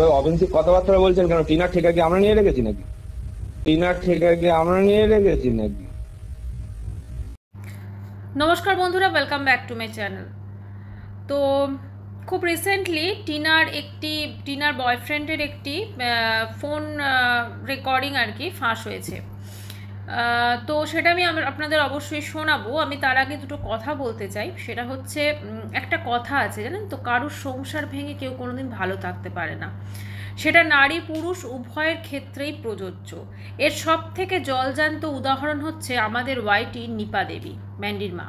এইভাবে অফেন্সিভ কথাবার্তা বলছেন কেন? টিনার ঠেকা কি আমরা নিয়ে রেখেছি নাকি? টিনার ঠেকা কি আমরা নিয়ে রেখেছি নাকি? নমস্কার বন্ধুরা, welcome back to my channel. তো খুব রিসেন্টলি টিনার বয়ফ্রেন্ডের একটি ফোন রেকর্ডিং আর কি ফাঁস হয়েছে। তো সেটা আমি আপনাদের অবশ্যই শোনাবো। আমি তার আগে দুটো কথা বলতে চাই। সেটা হচ্ছে, একটা কথা আছে জানেন তো, কারুর সংসার ভেঙে কেউ কোনোদিন ভালো থাকতে পারে না। সেটা নারী পুরুষ উভয়ের ক্ষেত্রেই প্রযোজ্য। এর সব থেকে জলজান্ত উদাহরণ হচ্ছে আমাদের ওয়াইটি নিপা দেবী, ম্যান্ডির মা।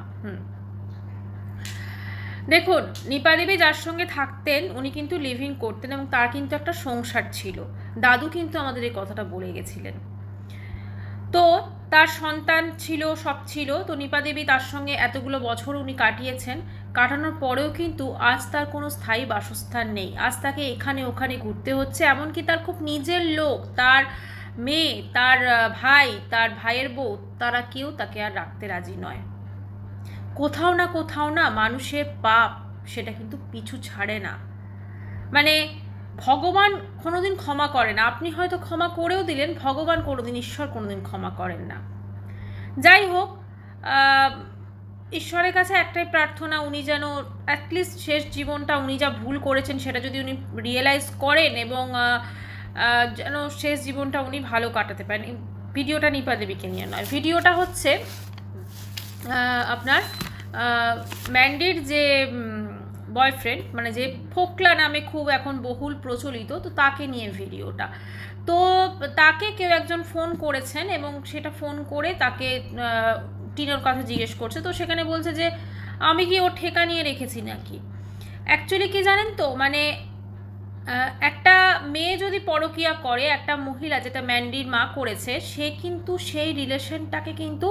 দেখুন, নিপা দেবী যার সঙ্গে থাকতেন উনি কিন্তু লিভিং করতেন এবং তার কিন্তু একটা সংসার ছিল। দাদু কিন্তু আমাদের এই কথাটা বলে গেছিলেন। তো তার সন্তান ছিল, সব ছিল। তো নিপা দেবী তার সঙ্গে এতগুলো বছর উনি কাটিয়েছেন। কাটানোর পরেও কিন্তু আজ তার কোনো স্থায়ী বাসস্থান নেই। আজ তাকে এখানে ওখানে ঘুরতে হচ্ছে। এমনকি তার খুব নিজের লোক, তার মেয়ে, তার ভাই, তার ভাইয়ের বউ, তারা কেউ তাকে আর রাখতে রাজি নয়। কোথাও না মানুষের পাপ সেটা কিন্তু পিছু ছাড়ে না। মানে ভগবান কোনোদিন ক্ষমা করে না। আপনি হয়তো ক্ষমা করেও দিলেন, ভগবান কোনোদিন, ঈশ্বর কোনোদিন ক্ষমা করেন না। যাই হোক, ঈশ্বরের কাছে একটাই প্রার্থনা, উনি যেন অ্যাটলিস্ট শেষ জীবনটা উনি যা ভুল করেছেন সেটা যদি উনি রিয়েলাইজ করেন এবং যেন শেষ জীবনটা উনি ভালো কাটাতে পারেন। ভিডিওটা নিপা দেবীকে নিয়ে নয়, ভিডিওটা হচ্ছে আপনার ম্যান্ডির যে বয়ফ্রেন্ড, মানে যে ফোকলা নামে খুব এখন বহুল প্রচলিত, তো তাকে নিয়ে ভিডিওটা। তো তাকে কেউ একজন ফোন করেছেন এবং সেটা ফোন করে তাকে টিনার কথা জিজ্ঞেস করছে। তো সেখানে বলছে যে আমি কি ওর ঠেকা নিয়ে রেখেছি নাকি। অ্যাকচুয়ালি কি জানেন তো, মানে একটা মেয়ে যদি পরকীয়া করে, একটা মহিলা, যেটা ম্যান্ডির মা করেছে, সে কিন্তু সেই রিলেশনটাকে কিন্তু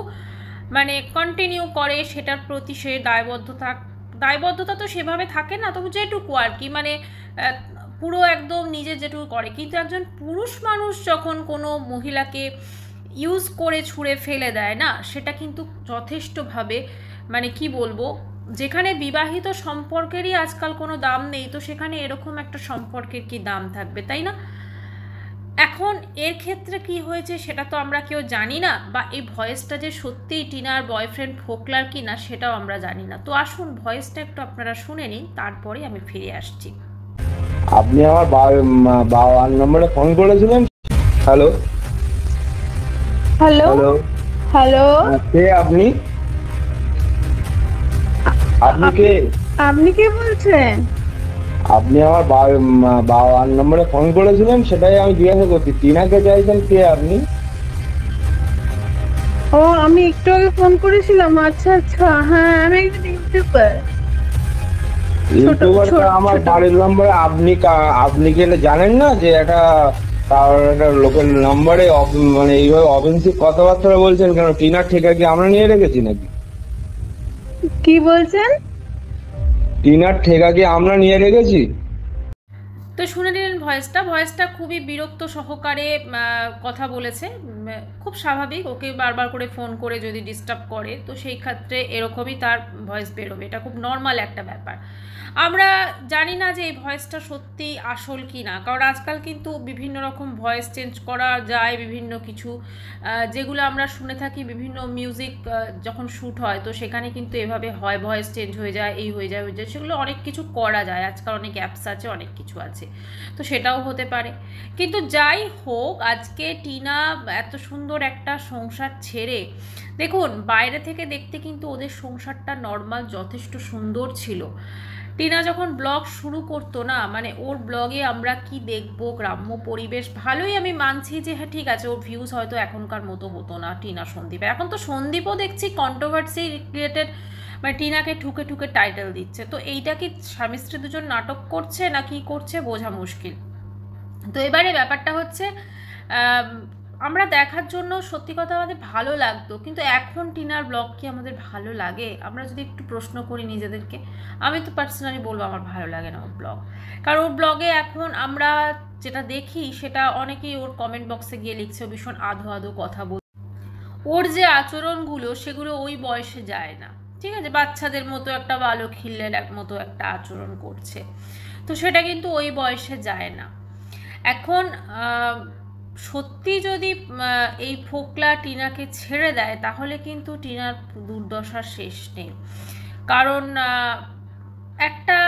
মানে কন্টিনিউ করে, সেটার প্রতি সে দায়বদ্ধতা তো সেভাবে থাকে না, তবু যেটুকু আর কি, মানে পুরো একদম নিজের যেটুকু করে। কিন্তু একজন পুরুষ মানুষ যখন কোনো মহিলাকে ইউজ করে ছুঁড়ে ফেলে দেয় না, সেটা কিন্তু যথেষ্টভাবে, মানে কি বলবো, যেখানে বিবাহিত সম্পর্কেরই আজকাল কোনো দাম নেই, তো সেখানে এরকম একটা সম্পর্কের কি দাম থাকবে, তাই না? এখন এর ক্ষেত্রে কি হয়েছে সেটা তো আমরা কেউ জানি না, বা এই ভয়েসটা যে সত্যিই টিনার বয়ফ্রেন্ড ফোকলার কি না সেটাও আমরা জানি না। তো আসুন ভয়েসটা একটু আপনারা শুনে নিন, তারপরে আমি ফিরে আসছি। আপনি আমার বাবার নম্বরে ফোন করেছিলেন। Hello hello hello, hello. কে আপনি? আপনি কে? আপনি কে বলছেন? আপনি আমার বাবার নম্বরে ফোন করেছিলেন, সেটাই আমি জিজ্ঞাসা করছি। টিনাকে চাইছেন, কে আপনি? ও, আমি একটু আগে ফোন করেছিলাম। আচ্ছা আচ্ছা, হ্যাঁ আমি একজন ইউটিউবার। ছোট ইউটিউবারটা ছোট আমার ছোট। বাড়ির নম্বরে। আপনি কি এটা জানেন না যে একটা লোকের নম্বরে মানে এইভাবে অফেন্সিভ কথাবার্তা বলছেন কেন? টিনার ঠেকা কি আমরা নিয়ে রেখেছি নাকি? কি বলছেন? টিনার ঠেকা কি আমরা নিয়ে রেখেছি? তো শুনে নিলেন ভয়েসটা খুবই বিরক্ত সহকারে কথা বলেছে। খুব স্বাভাবিক, ওকে বারবার করে ফোন করে যদি ডিস্টার্ব করে তো সেই ক্ষেত্রে এরকমই তার ভয়েস বেরোবে, এটা খুব নর্মাল একটা ব্যাপার। আমরা জানি না যে এই ভয়েসটা সত্যি আসল কি না, কারণ আজকাল কিন্তু বিভিন্ন রকম ভয়েস চেঞ্জ করা যায়, বিভিন্ন কিছু যেগুলো আমরা শুনে থাকি, বিভিন্ন মিউজিক যখন শ্যুট হয় তো সেখানে কিন্তু এভাবে হয়, ভয়েস চেঞ্জ হয়ে যায়, এই হয়ে যায়, সেগুলো অনেক কিছু করা যায়, আজকাল অনেক অ্যাপস আছে, অনেক কিছু আছে, তো সেটাও হতে পারে। কিন্তু যাই হোক, আজকে টিনা এত সুন্দর একটা সংসার ছেড়ে, দেখুন বাইরে থেকে দেখতে কিন্তু ওদের সংসারটা নর্মাল যথেষ্ট সুন্দর ছিল। টিনা যখন ব্লগ শুরু করতো না, মানে ওর ব্লগে আমরা কি দেখবো, গ্রাম্য পরিবেশ, ভালোই আমি মানছি যে হ্যাঁ ঠিক আছে, ওর ভিউজ হয়তো এখনকার মতো হতো না টিনা সন্দীপ। এখন তো সন্দীপও দেখছি কন্ট্রোভার্সি রিলেটেড, মানে টিনাকে ঠুকে ঠুকে টাইটেল দিচ্ছে। তো এইটা কি স্বামী স্ত্রী দুজন নাটক করছে না কি করছে বোঝা মুশকিল। তো এবারে ব্যাপারটা হচ্ছে, আমরা দেখার জন্য সত্যি কথা আমাদের ভালো লাগতো, কিন্তু এখন টিনার ব্লগ কি আমাদের ভালো লাগে? আমরা যদি একটু প্রশ্ন করি নিজেদেরকে, আমি তো পার্সোনালি বলবো আমার ভালো লাগে না ওর ব্লগ। কারণ ওর ব্লগে এখন আমরা যেটা দেখি সেটা অনেকেই ওর কমেন্ট বক্সে গিয়ে লিখছে ভীষণ আধো আধো কথা বল, ওর যে আচরণগুলো সেগুলো ওই বয়সে যায় না, ঠিক আছে, বাচ্চাদের মতো একটা বালক হিল্লের মতো একটা আচরণ করছে, তো সেটা কিন্তু ওই বয়সে যায় না। এখন সত্যি যদি এই ফোকলা টিনাকে ছেড়ে দেয় তাহলে কিন্তু টিনার দুর্দশার শেষ নেই। কারণ একটা,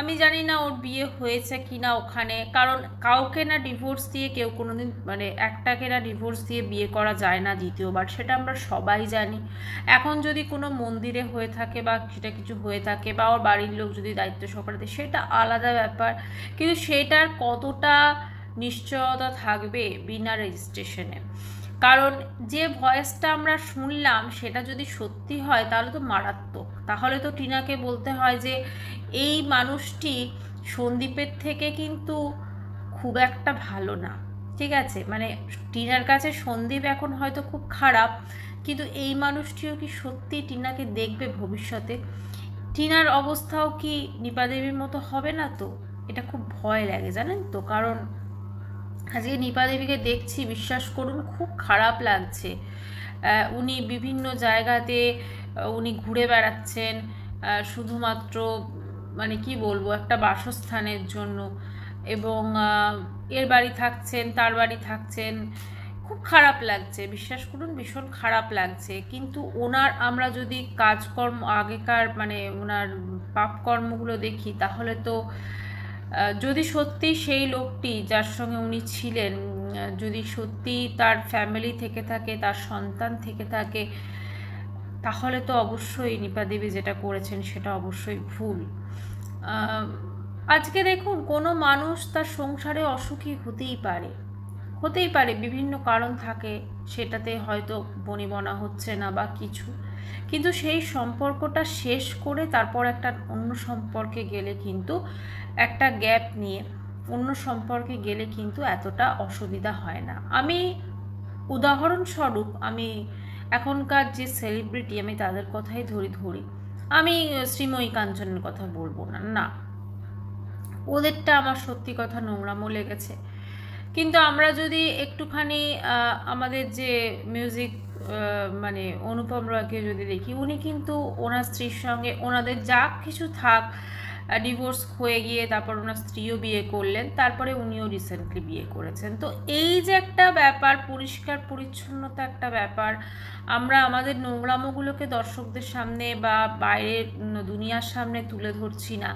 আমি জানি না ওর বিয়ে হয়েছে কি না ওখানে, কারণ কাউকে না ডিভোর্স দিয়ে কেউ কোনোদিন, মানে একটাকে না ডিভোর্স দিয়ে বিয়ে করা যায় না দ্বিতীয়বার, সেটা আমরা সবাই জানি। এখন যদি কোনো মন্দিরে হয়ে থাকে বা সেটা কিছু হয়ে থাকে বা ওর বাড়ির লোক যদি দায়িত্ব সহকারে দেয় সেটা আলাদা ব্যাপার, কিন্তু সেটার কতটা নিশ্চয়তা থাকবে বিনা রেজিস্ট্রেশনে? কারণ যে ভয়েসটা আমরা শুনলাম সেটা যদি সত্যি হয় তাহলে তো মারাত্মক। তাহলে তো টিনাকে বলতে হয় যে এই মানুষটি সন্দীপের থেকে কিন্তু খুব একটা ভালো না, ঠিক আছে? মানে টিনার কাছে সন্দীপ এখন হয়তো খুব খারাপ, কিন্তু এই মানুষটিও কি সত্যি টিনাকে দেখবে ভবিষ্যতে? টিনার অবস্থাও কি নিপা দেবীর মতো হবে না? তো এটা খুব ভয় লাগে, জানেন তো। কারণ আজকে নিপা দেবীকে দেখছি, বিশ্বাস করুন খুব খারাপ লাগছে। উনি বিভিন্ন জায়গাতে উনি ঘুরে বেড়াচ্ছেন শুধুমাত্র, মানে কি বলবো, একটা বাসস্থানের জন্য, এবং এর বাড়ি থাকছেন, তার বাড়ি থাকছেন। খুব খারাপ লাগছে, বিশ্বাস করুন ভীষণ খারাপ লাগছে। কিন্তু ওনার আমরা যদি কাজকর্ম আগেকার, মানে ওনার পাপকর্মগুলো দেখি তাহলে তো যদি সত্যি সেই লোকটি যার সঙ্গে উনি ছিলেন, যদি সত্যি তার ফ্যামিলি থেকে থাকে, তার সন্তান থেকে থাকে, তাহলে তো অবশ্যই নিপা দেবী যেটা করেছেন সেটা অবশ্যই ভুল। আজকে দেখুন, কোনো মানুষ তার সংসারে অসুখী হতেই পারে, বিভিন্ন কারণ থাকে, সেটাতে হয়তো বনিবনা হচ্ছে না বা কিছু, কিন্তু সেই সম্পর্কটা শেষ করে তারপর একটা অন্য সম্পর্কে গেলে কিন্তু, একটা গ্যাপ নিয়ে অন্য সম্পর্কে গেলে কিন্তু এতটা অসুবিধা হয় না। আমি উদাহরণস্বরূপ, আমি এখনকার যে সেলিব্রিটি আমি তাদের কথাই ধরি। আমি শ্রীময়ী কাঞ্চনের কথা বলবো না, না, ওদেরটা আমার সত্যি কথা নোংরামো লেগেছে। কিন্তু আমরা যদি একটুখানি আমাদের যে মিউজিক, মানে অনুপম রয়কে যদি দেখি, উনি কিন্তু ওনার স্ত্রীর সঙ্গে ওনাদের যা কিছু থাক, ডিভোর্স হয়ে গিয়ে তারপর ওনার স্ত্রীও বিয়ে করলেন, তারপরে উনিও রিসেন্টলি বিয়ে করেছেন। তো এই যে একটা ব্যাপার, পরিষ্কার পরিচ্ছন্নতা একটা ব্যাপার, আমরা আমাদের নোংরামোগুলোকে দর্শকদের সামনে বা বাইরের দুনিয়ার সামনে তুলে ধরছি না,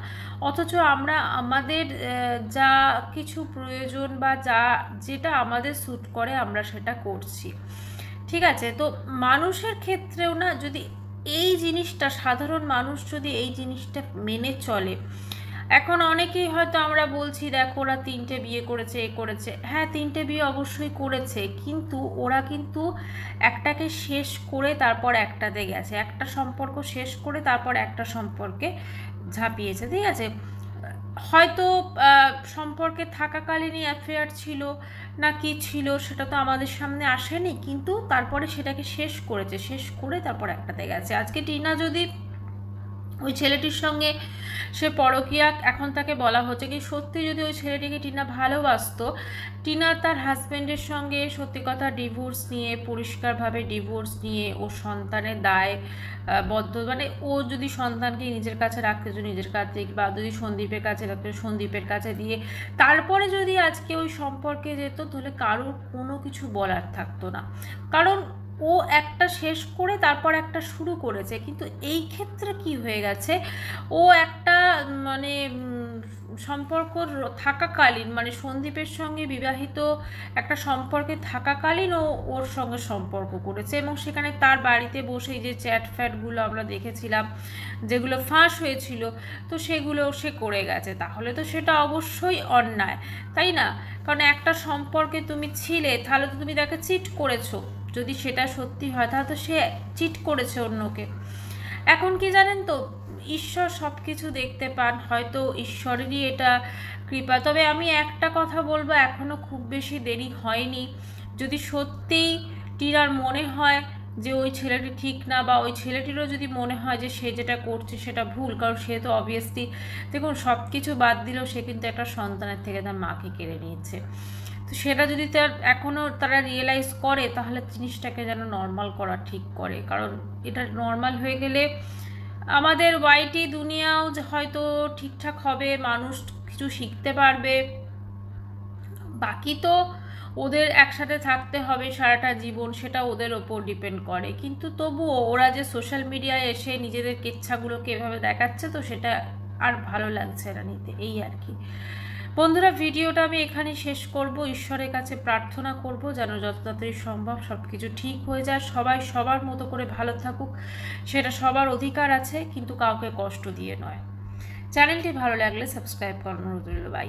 অথচ আমরা আমাদের যা কিছু প্রয়োজন বা যেটা আমাদের স্যুট করে আমরা সেটা করছি, ঠিক আছে? তো মানুষের ক্ষেত্রেও না, যদি এই জিনিসটা, সাধারণ মানুষ যদি এই জিনিসটা মেনে চলে, এখন অনেকেই হয়তো আমরা বলছি দেখো ওরা 3টে বিয়ে করেছে, এ করেছে, হ্যাঁ 3টে বিয়ে অবশ্যই করেছে, কিন্তু ওরা কিন্তু একটাকে শেষ করে তারপর একটাতে গেছে, একটা সম্পর্ক শেষ করে তারপর একটা সম্পর্কে ঝাঁপিয়েছে, ঠিক আছে? হয়তো সম্পর্কে থাকাকালীনই অ্যাফেয়ার ছিল না কি ছিল সেটা তো আমাদের সামনে আসেনি, কিন্তু তারপরে সেটাকে শেষ করেছে, শেষ করে তারপর একটাতে গেছে। আজকে টিনা যদি ওই ছেলেটির সঙ্গে সে পরকীয়া, এখন তাকে বলা হচ্ছে কি সত্যি যদি ওই ছেলেটিকে টিনা ভালোবাসতো, টিনা তার হাজব্যান্ডের সঙ্গে সত্যি কথা ডিভোর্স নিয়ে, পরিষ্কারভাবে ডিভোর্স নিয়ে, ও সন্তানের দায় বদ্ধ, মানে ও যদি সন্তানকে নিজের কাছে রাখতে, যদি নিজের কাছে, বা যদি সন্দীপের কাছে রাখতে সন্দীপের কাছে দিয়ে তারপরে যদি আজকে ওই সম্পর্কে যেত, তাহলে কারোর কোনো কিছু বলার থাকতো না। কারণ ও একটা শেষ করে তারপর একটা শুরু করেছে, কিন্তু এই ক্ষেত্রে কি হয়ে গেছে, ও একটা মানে সম্পর্ক থাকাকালীন, মানে সন্দীপের সঙ্গে বিবাহিত একটা সম্পর্কে থাকাকালীন ও ওর সঙ্গে সম্পর্ক করেছে, এবং সেখানে তার বাড়িতে বসে যে চ্যাট ফ্যাটগুলো আমরা দেখেছিলাম, যেগুলো ফাঁস হয়েছিল, তো সেগুলো সে করে গেছে। তাহলে তো সেটা অবশ্যই অন্যায়, তাই না? কারণ একটা সম্পর্কে তুমি ছিলে, তাহলে তো তুমি তাকে চিট করেছো, যদি সেটা সত্যি হয় তাহলে তো সে চিট করেছে অন্যকে। এখন কি জানেন তো, ঈশ্বর সব কিছু দেখতে পান, হয়তো ঈশ্বরেরই এটা কৃপা। তবে আমি একটা কথা বলবো, এখনও খুব বেশি দেরি হয়নি। যদি সত্যিই টিনার মনে হয় যে ওই ছেলেটি ঠিক না, বা ওই ছেলেটিরও যদি মনে হয় যে সে যেটা করছে সেটা ভুল, কারণ সে তো অবভিয়াসলি, দেখুন সব কিছু বাদ দিলেও সে কিন্তু একটা সন্তানের থেকে তার মাকে কেড়ে নিয়েছে, তো সেটা যদি এখনও তারা রিয়েলাইজ করে, তাহলে জিনিসটাকে যেন নর্মাল করা ঠিক করে। কারণ এটা নর্মাল হয়ে গেলে আমাদের ওয়াইটি দুনিয়াও হয়তো ঠিকঠাক হবে, মানুষ কিছু শিখতে পারবে, বাকি তো ওদের একসাথে থাকতে হবে সারাটা জীবন, সেটা ওদের ওপর ডিপেন্ড করে, কিন্তু তবুও ওরা যে সোশ্যাল মিডিয়ায় এসে নিজেদের কেচ্ছাগুলোকে এভাবে দেখাচ্ছে, তো সেটা আর ভালো লাগছে না নিতে, এই আর কি। বন্ধুরা, ভিডিওটা আমি এখানে শেষ করব। ঈশ্বরের কাছে প্রার্থনা করব যেন যত তাড়াতাড়ি সম্ভব সব কিছু ঠিক হয়ে যায়, সবাই সবার মতো করে ভালো থাকুক, সেটা সবার অধিকার আছে, কিন্তু কাউকে কষ্ট দিয়ে নয়। চ্যানেলটি ভালো লাগলে সাবস্ক্রাইব করানো রইল। বাই।